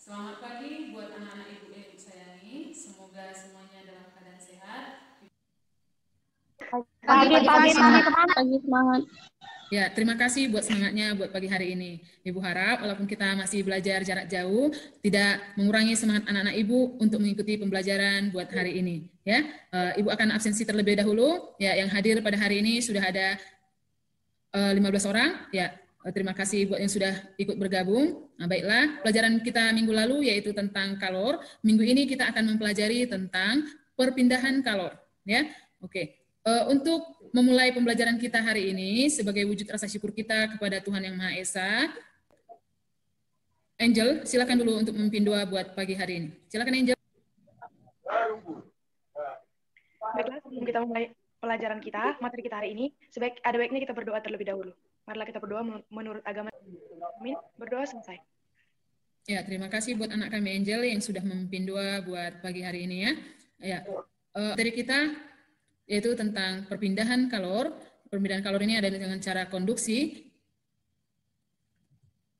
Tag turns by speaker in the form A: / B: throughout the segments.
A: Selamat pagi buat anak-anak ibu yang ibu sayangi. Semoga semuanya dalam keadaan sehat.
B: Pagi semangat.
C: Ya, terima kasih buat semangatnya buat pagi hari ini. Ibu harap walaupun kita masih belajar jarak jauh, tidak mengurangi semangat anak-anak ibu untuk mengikuti pembelajaran buat hari ini. Ya, ibu akan absensi terlebih dahulu. Ya, yang hadir pada hari ini sudah ada 15 orang. Ya, terima kasih buat yang sudah ikut bergabung. Nah, baiklah, pelajaran kita minggu lalu yaitu tentang kalor. Minggu ini kita akan mempelajari tentang perpindahan kalor. Ya, oke. Untuk memulai pembelajaran kita hari ini sebagai wujud rasa syukur kita kepada Tuhan Yang Maha Esa, Angel, silakan dulu untuk memimpin doa buat pagi hari ini. Silakan Angel.
B: Baiklah, sebelum kita mulai pelajaran kita, materi kita hari ini, ada baiknya kita berdoa terlebih dahulu. Marilah kita berdoa menurut agama. Amin. Berdoa selesai.
C: Ya, terima kasih buat anak kami Angel yang sudah memimpin doa buat pagi hari ini ya. Ya, dari kita yaitu tentang perpindahan kalor. Perpindahan kalor ini ada dengan cara konduksi,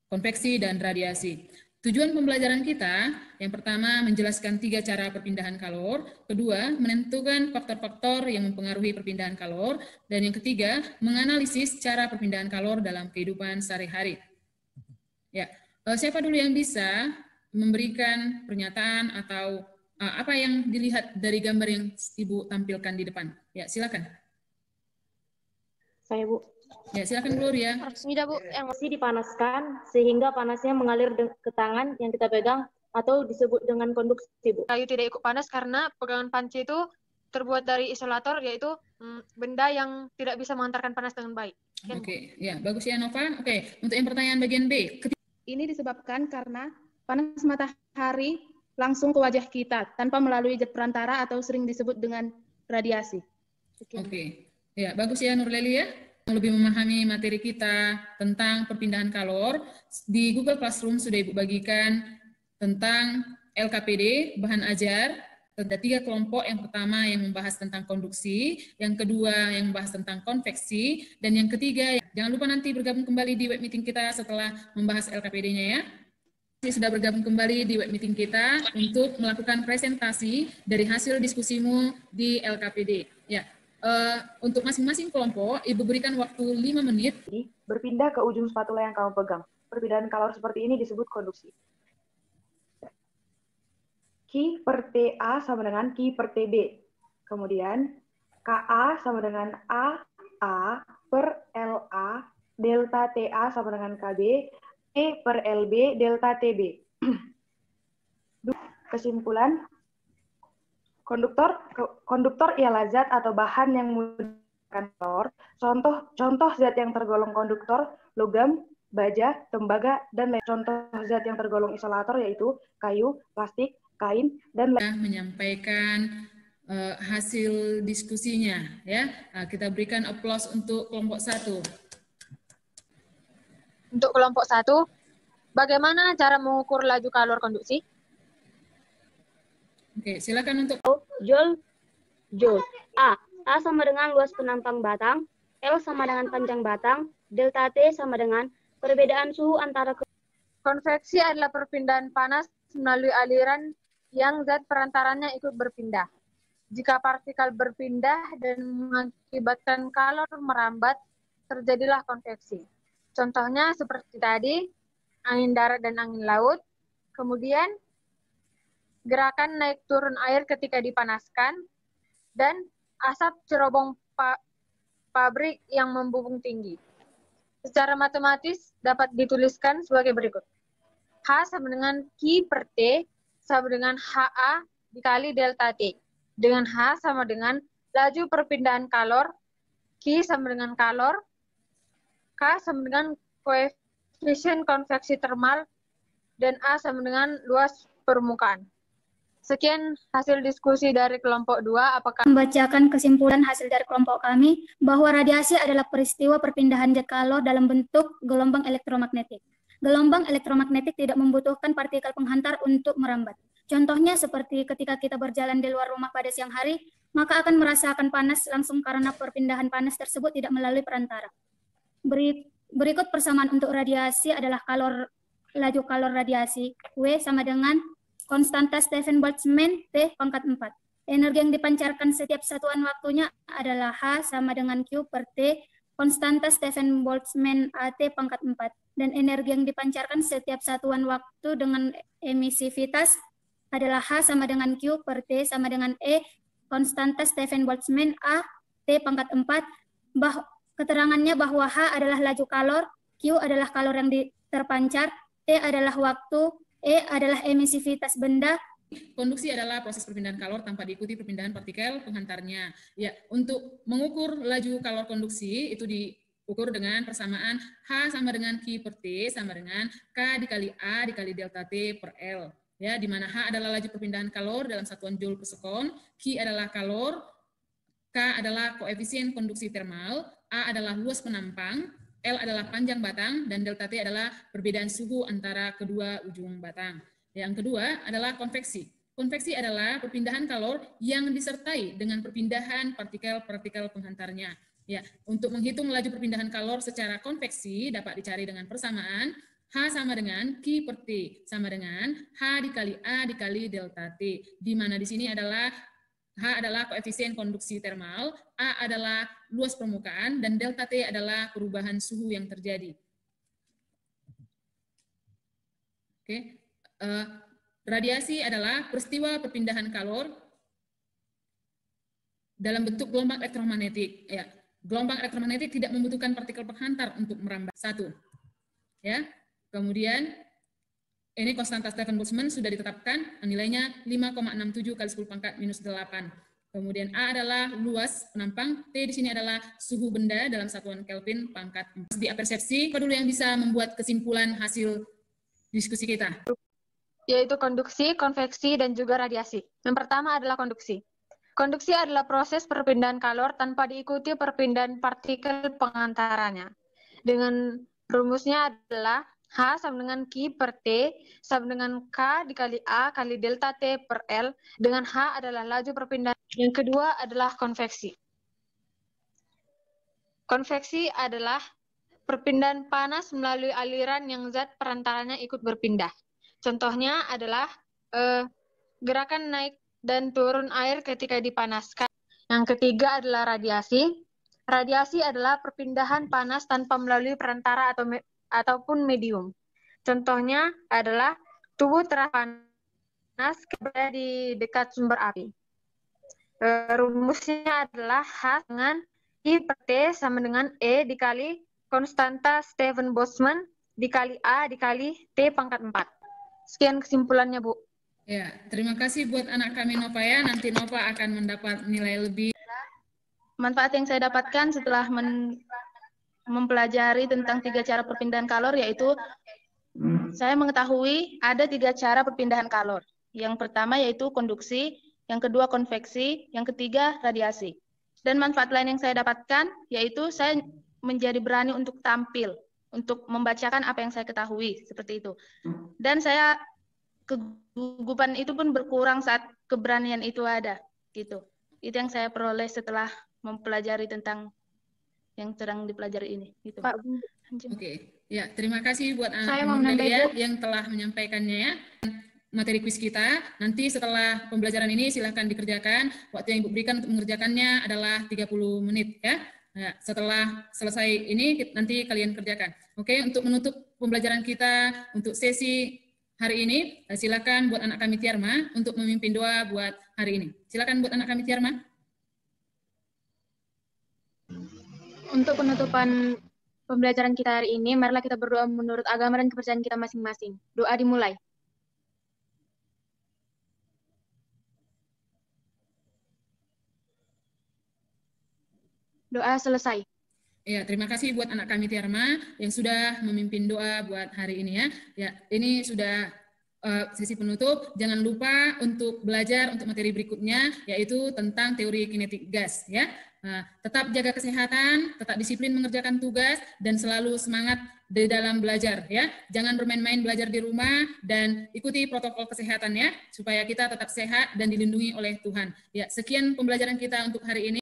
C: konveksi, dan radiasi. Tujuan pembelajaran kita, yang pertama menjelaskan 3 cara perpindahan kalor, kedua menentukan faktor-faktor yang mempengaruhi perpindahan kalor, dan yang ketiga menganalisis cara perpindahan kalor dalam kehidupan sehari-hari. Ya, siapa dulu yang bisa memberikan pernyataan atau apa yang dilihat dari gambar yang Ibu tampilkan di depan? Ya, silakan.
D: Saya, Bu.
C: Ya, silakan Gloria.
D: Tidak, Bu. Yang masih dipanaskan sehingga panasnya mengalir ke tangan yang kita pegang atau disebut dengan konduksi, Bu.
E: Kayu tidak ikut panas karena pegangan panci itu terbuat dari isolator, yaitu benda yang tidak bisa mengantarkan panas dengan baik.
C: Oke, ya, bagus ya Nova. Oke, untuk yang pertanyaan bagian B.
F: Ini disebabkan karena panas matahari langsung ke wajah kita tanpa melalui zat perantara atau sering disebut dengan radiasi.
C: Oke. Ya, bagus ya Nurleli ya. Lebih memahami materi kita tentang perpindahan kalor, di Google Classroom sudah Ibu bagikan tentang LKPD, bahan ajar. Ada 3 kelompok, yang pertama yang membahas tentang konduksi, yang kedua yang membahas tentang konveksi, dan yang ketiga, jangan lupa nanti bergabung kembali di web meeting kita setelah membahas LKPD-nya ya. Sudah bergabung kembali di web meeting kita untuk melakukan presentasi dari hasil diskusimu di LKPD. Ya, untuk masing-masing kelompok, Ibu berikan waktu 5 menit.
B: Berpindah ke ujung spatula yang kamu pegang. Perpindahan kalor seperti ini disebut konduksi. Q per TA sama dengan Q per TB. Kemudian, KA sama dengan AA per LA, delta TA sama dengan KB, E per LB, delta TB. Kesimpulan, konduktor ialah zat atau bahan yang menggunakan kalor. Contoh zat yang tergolong konduktor, logam, baja, tembaga, dan lain. Contoh zat yang tergolong isolator yaitu kayu, plastik, kain, dan lain.
C: Menyampaikan hasil diskusinya ya. Nah, kita berikan aplaus untuk kelompok 1.
E: Untuk kelompok 1, bagaimana cara mengukur laju kalor konduksi?
C: Oke, silakan untuk
D: Joule. A sama dengan luas penampang batang, L sama dengan panjang batang, delta T sama dengan perbedaan suhu antara.
E: Konveksi adalah perpindahan panas melalui aliran yang zat perantaranya ikut berpindah. Jika partikel berpindah dan mengakibatkan kalor merambat, terjadilah konveksi. Contohnya seperti tadi, angin darat dan angin laut. Kemudian, gerakan naik turun air ketika dipanaskan, dan asap cerobong pabrik yang membumbung tinggi. Secara matematis dapat dituliskan sebagai berikut. H sama dengan Q per T sama dengan HA dikali delta T. Dengan H sama dengan laju perpindahan kalor, Q sama dengan kalor, K sama dengan koefisien konveksi termal, dan A sama dengan luas permukaan. Sekian hasil diskusi dari kelompok 2. Apakah
G: membacakan kesimpulan hasil dari kelompok kami bahwa radiasi adalah peristiwa perpindahan zat kalor dalam bentuk gelombang elektromagnetik. Gelombang elektromagnetik tidak membutuhkan partikel penghantar untuk merambat. Contohnya seperti ketika kita berjalan di luar rumah pada siang hari, maka akan merasakan panas langsung karena perpindahan panas tersebut tidak melalui perantara. Berikut persamaan untuk radiasi adalah laju kalor radiasi, W sama dengan konstanta Stephen Boltzmann T pangkat 4. Energi yang dipancarkan setiap satuan waktunya adalah H sama dengan Q per T, konstanta Stephen Boltzmann AT pangkat 4. Dan energi yang dipancarkan setiap satuan waktu dengan emisivitas adalah H sama dengan Q per T sama dengan E, konstanta Stephen Boltzmann A T pangkat 4. Keterangannya bahwa H adalah laju kalor, Q adalah kalor yang terpancar, T adalah waktu, E adalah emisivitas benda.
C: Konduksi adalah proses perpindahan kalor tanpa diikuti perpindahan partikel penghantarnya. Ya, untuk mengukur laju kalor konduksi itu diukur dengan persamaan H sama dengan Q per T sama dengan K dikali A dikali delta T per L. Ya, di mana H adalah laju perpindahan kalor dalam satuan joule per sekon, Q adalah kalor, K adalah koefisien konduksi termal, A adalah luas penampang, L adalah panjang batang, dan delta T adalah perbedaan suhu antara kedua ujung batang. Yang kedua adalah konveksi. Konveksi adalah perpindahan kalor yang disertai dengan perpindahan partikel-partikel penghantarnya. Ya, untuk menghitung laju perpindahan kalor secara konveksi dapat dicari dengan persamaan H sama dengan Q per T sama dengan H dikali A dikali delta T, di mana di sini adalah H adalah koefisien konduksi termal, A adalah luas permukaan, dan delta T adalah perubahan suhu yang terjadi. Oke. Radiasi adalah peristiwa perpindahan kalor dalam bentuk gelombang elektromagnetik. Ya, gelombang elektromagnetik tidak membutuhkan partikel penghantar untuk merambat. 1. Ya. Kemudian ini konstanta Stephen Boltzmann sudah ditetapkan, nilainya 5,67 kali 10 pangkat minus 8. Kemudian A adalah luas penampang, T di sini adalah suhu benda dalam satuan Kelvin pangkat 4. Di persepsi, apa dulu yang bisa membuat kesimpulan hasil diskusi kita?
E: Yaitu konduksi, konveksi, dan juga radiasi. Yang pertama adalah konduksi. Konduksi adalah proses perpindahan kalor tanpa diikuti perpindahan partikel pengantaranya. Dengan rumusnya adalah H sama dengan Q per T sama dengan K dikali A kali delta T per L, dengan H adalah laju perpindahan. Yang kedua adalah konveksi. Konveksi adalah perpindahan panas melalui aliran yang zat perantaranya ikut berpindah. Contohnya adalah gerakan naik dan turun air ketika dipanaskan. Yang ketiga adalah radiasi. Radiasi adalah perpindahan panas tanpa melalui perantara ataupun medium. Contohnya adalah tubuh terpanas berada di dekat sumber api. Rumusnya adalah H dengan I per T sama dengan E dikali konstanta Stephen Boltzmann dikali A dikali T pangkat 4. Sekian kesimpulannya, Bu.
C: Ya, terima kasih buat anak kami Nova ya. Nanti Nova akan mendapat nilai lebih.
F: Manfaat yang saya dapatkan setelah mempelajari tentang 3 cara perpindahan kalor, yaitu saya mengetahui ada 3 cara perpindahan kalor. Yang pertama yaitu konduksi, yang kedua konveksi, yang ketiga radiasi. Dan manfaat lain yang saya dapatkan yaitu saya menjadi berani untuk tampil, untuk membacakan apa yang saya ketahui, seperti itu. Dan saya kegugupan itu pun berkurang saat keberanian itu ada, gitu. Itu yang saya peroleh setelah mempelajari tentang yang sedang dipelajari ini, gitu.
E: Pak.
C: Oke, ya terima kasih buat
D: Saya mau
C: anak
D: menambah,
C: ya yang telah menyampaikannya ya. Materi kuis kita, nanti setelah pembelajaran ini silahkan dikerjakan. Waktu yang Ibu berikan untuk mengerjakannya adalah 30 menit ya. Nah, setelah selesai ini nanti kalian kerjakan. Oke, untuk menutup pembelajaran kita untuk sesi hari ini, silakan buat anak kami Tiarma untuk memimpin doa buat hari ini. Silakan buat anak kami Tiarma.
D: Untuk penutupan pembelajaran kita hari ini, marilah kita berdoa menurut agama dan kepercayaan kita masing-masing. Doa dimulai. Doa selesai.
C: Ya, terima kasih buat anak kami Tiarma yang sudah memimpin doa buat hari ini ya. Ya, ini sudah sesi penutup. Jangan lupa untuk belajar untuk materi berikutnya, yaitu tentang teori kinetik gas ya. Nah, tetap jaga kesehatan, tetap disiplin mengerjakan tugas, dan selalu semangat di dalam belajar ya. Jangan bermain-main belajar di rumah, dan ikuti protokol kesehatan ya, supaya kita tetap sehat dan dilindungi oleh Tuhan. Ya, sekian pembelajaran kita untuk hari ini.